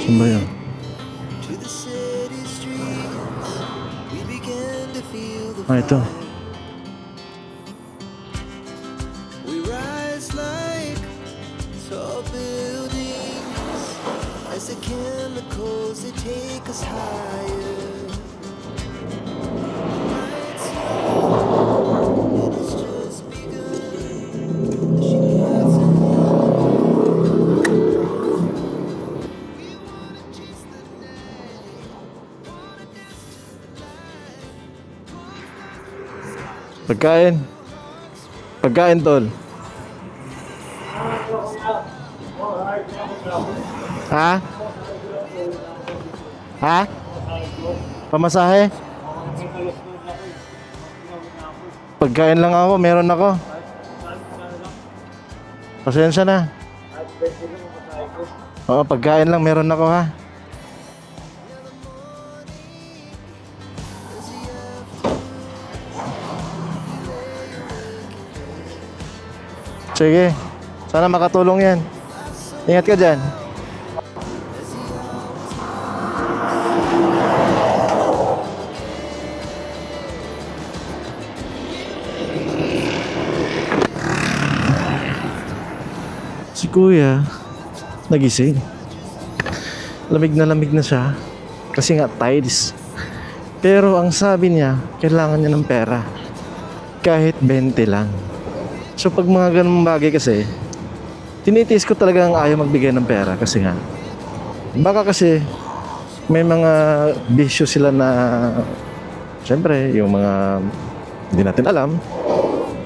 Saan ba yan? Ah, ito. We rise like tall buildings as the chemicals they take us higher. It has just begun. She needs a we wanna chase the night. Pagkain. Pagkain, tol. Ha? Ha? Pamasahe? Pagkain lang ako, meron ako. Pasensya na. Oo, pagkain lang meron ako, ha. Sige, sana makatulong yan. Ingat ka dyan. Si kuya nagising. Lamig na siya kasi nga tides. Pero ang sabi niya, kailangan niya ng pera kahit 20 lang. So pag mga ganung bagay kasi, tinitiis ko talaga ang ayaw magbigay ng pera kasi nga baka kasi may mga bisyo sila na syempre yung mga hindi natin alam,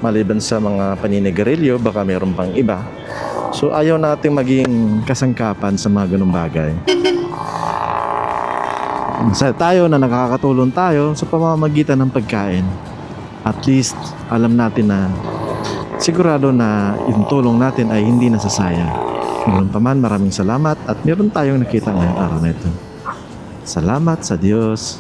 maliban sa mga paninigarilyo, baka mayroon pang iba. So ayaw nating maging kasangkapan sa mga ganung bagay. Masaya tayo na nakakatulong tayo sa pamamagitan ng pagkain. At least alam natin na sigurado na yung tulong natin ay hindi nasasayang. Ngayon pa man, maraming salamat at meron tayong nakita ngayong araw na ito. Salamat sa Diyos.